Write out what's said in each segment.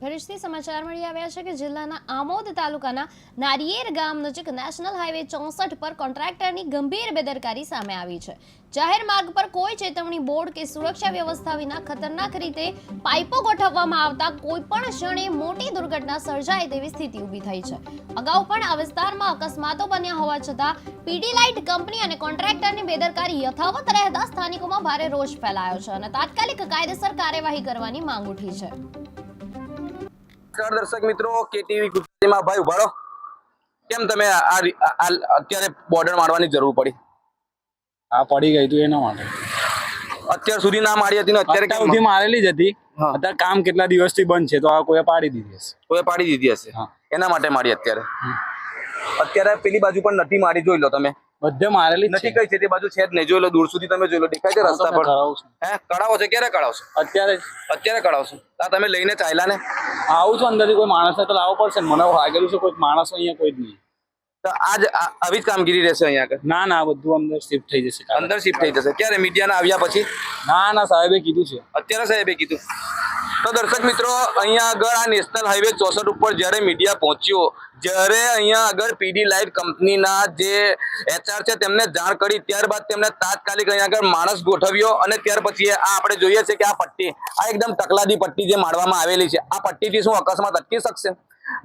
ભરૂચથી સમાચાર મળી આવ્યા છે કે જિલ્લાના આમોદ તાલુકાના નારિયેર ગામ નજીક નેશનલ હાઈવે 64 પર કોન્ટ્રાક્ટરની ગંભીર બેદરકારી સામે આવી છે। જાહેર માર્ગ પર કોઈ ચેતવણી બોર્ડ કે સુરક્ષા વ્યવસ્થા વિના ખતરનાક રીતે પાઇપો ગોઠવવામાં આવતા કોઈપણ ક્ષણે મોટી દુર્ઘટના સર્જાય તેવી સ્થિતિ ઊભી થઈ છે। અગાઉ પણ આ વિસ્તારમાં અકસ્માતો બન્યા હોવા છતાં પીડીલાઇટ કંપની અને કોન્ટ્રાક્ટરની બેદરકારી યથાવત રહેતા સ્થાનિકોમાં ભારે રોષ ફેલાયો છે અને તાત્કાલિક કાયદેસર કાર્યવાહી કરવાની માંગ ઉઠી છે। दर्शक मित्रों केटीवी गुजराती में भाई उभारो केम तमे अत्यारे बॉर्डर मारवानी जरूर पड़ी आ पड़ी गई तो एना माटे અત્યાર સુધી ના મારી હતી ને અત્યારે અત્યાર સુધી મારેલી જ હતી અત્યારે કામ કેટલા દિવસથી બંધ છે તો આ કોઈએ પાડી દીધી હશે કોઈ પાડી દીધી હશે એના માટે મારી અત્યારે પેલી બાજુ પણ નથી મારી જોઈ લો તમે બધે મારેલી નથી કઈ છે તે બાજુ છે જ નહીં જોઈ લો દૂર સુધી તમે જોઈ લો દેખાય છે રસ્તા પર હે કડાવો છે ક્યારે કડાવશો અત્યારે કડાવશો આ તમે લઈને ચાલ્યા ને આવું છું અંદરથી કોઈ માણસને તો લાવવો પડશે મને વાગેલું છે કોઈ માણસ અહીંયા કોઈ જ નહીં તો આજ આવી જ કામગીરી રહેશે અહીંયા આગળ ના બધું અંદર શિફ્ટ થઈ જશે અંદર શિફ્ટ થઈ જશે ક્યારે મીડિયાના આવ્યા પછી ના સાહેબે કીધું છે અત્યારે સાહેબે કીધું તો દર્શક મિત્રો અહીંયા આગળ આ નેશનલ હાઈવે 64 ઉપર જ્યારે મીડિયા પહોંચ્યો જ્યારે અહીંયા આગળ પીડીલાઇટ કંપનીના જે એચઆર છે તેમને જાણ કરી ત્યારબાદ તેમને તાત્કાલિક અહીંયા આગળ માણસ ગોઠવ્યો અને ત્યાર પછી આ આપણે જોઈએ છે કે આ પટ્ટી આ એકદમ તકલાદી પટ્ટી જે મારવામાં આવેલી છે આ પટ્ટીથી શું અકસ્માત અટકી શકશે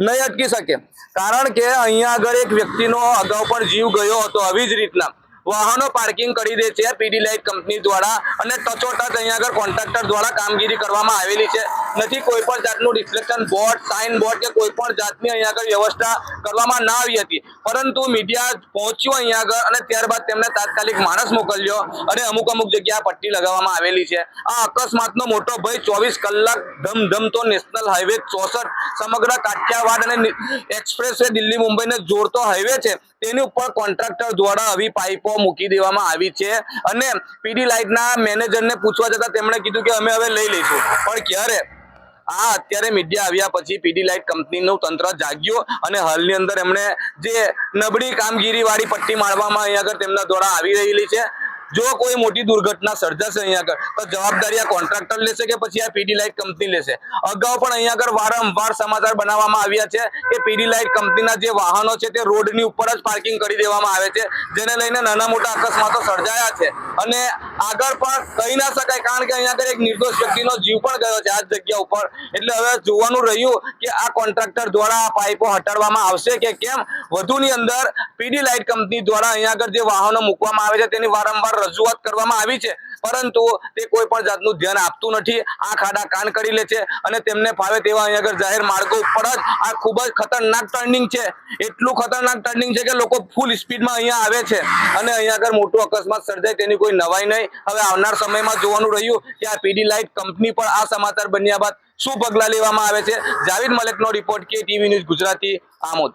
નહીં અટકી શકે કારણ કે અહીંયા આગળ એક વ્યક્તિનો અગાઉ પણ જીવ ગયો હતો આવી જ રીતના વાહનો પાર્કિંગ કરી દે છે પીડીલાઇટ કંપની દ્વારા અને ટચોટચ અહીંયા આગળ કોન્ટ્રાક્ટર દ્વારા કામગીરી કરવામાં આવેલી છે નથી કોઈ પણ જાતનું રિફ્લેક્શન બોર્ડ સાઇન બોર્ડ કે કોઈ પણ જાતની અહીંયા આગળ વ્યવસ્થા કરવામાં ના આવી હતી પરંતુ મીડિયા પહોંચ્યું અહીંયા આગળ અને ત્યારબાદ તેમને તાત્કાલિક માણસ મોકલ્યો અને અમુક જગ્યા પટ્ટી લગાવવામાં આવેલી છે આ અકસ્માતનો મોટો ભય 24 કલાક ધમધમતો નેશનલ હાઈવે 64 સમગ્ર કાઠિયાવાડ અને એક્સપ્રેસવે દિલ્હી મુંબઈને જોડતો હાઈવે છે તેની ઉપર કોન્ટ્રાક્ટર દ્વારા આવી પાઇપો મૂકી દેવામાં આવી છે અને પીડીલાઇટના મેનેજરને પૂછવા જતા તેમણે કીધું કે અમે હવે લઈ લઈશું પણ ક્યારે આ અત્યારે મીડિયા આવ્યા પછી પીડીલાઇટ કંપનીનું તંત્ર જાગ્યું અને હાલની અંદર એમણે જે નબળી કામગીરી વાળી પટ્ટી મારવામાં અહીંયા આગળ તેમના દ્વારા આવી રહેલી છે જો કોઈ મોટી દુર્ઘટના સર્જાશે અહીંયા આગળ તો જવાબદારી આ કોન્ટ્રાક્ટર લેશે કે પછી આ પીડીલાઇટ કંપની લેશે અગાઉ પણ અહીંયા આગળ વારંવાર સમાચાર બનાવવામાં આવ્યા છે કે પીડીલાઇટ કંપનીના જે વાહનો છે તે રોડની ઉપર જ પાર્કિંગ કરી દેવામાં આવે છે જેને લઈને નાના મોટા અકસ્માતો સર્જાયા છે અને આગળ પણ કહી ના શકાય કારણ કે અહીંયા આગળ એક નિર્દોષ વ્યક્તિનો જીવ પણ ગયો છે આ જગ્યા ઉપર એટલે હવે જોવાનું રહ્યું કે આ કોન્ટ્રાક્ટર દ્વારા આ પાઇપો હટાડવામાં આવશે કે કેમ વધુની અંદર પીડીલાઇટ કંપની દ્વારા અહીંયા આગળ જે વાહનો મૂકવામાં આવે છે તેની વારંવાર રજૂઆત કરવામાં આવી છે પરંતુ તે કોઈ પણ જાતનું ધ્યાન આપતું નથી આ ખાડા કાન કરી લે છે અને તેમને ફાવે તેવા અહીંયા આગળ જાહેર માર્ગો ઉપર જ આ ખૂબ જ ખતરનાક ટર્નિંગ છે એટલું ખતરનાક ટર્નિંગ છે કે લોકો ફૂલ સ્પીડમાં અહીંયા આવે છે અને અહીંયા આગળ મોટું અકસ્માત સર્જાય તેની કોઈ નવાઈ નહીં હવે આવનાર સમયમાં જોવાનું રહ્યું કે આ પીડીલાઇટ કંપની પર આ સમાચાર બન્યા બાદ શું પગલાં લેવામાં આવે છે। જાવેદ મલેકનો report KTV news Gujarati Amod.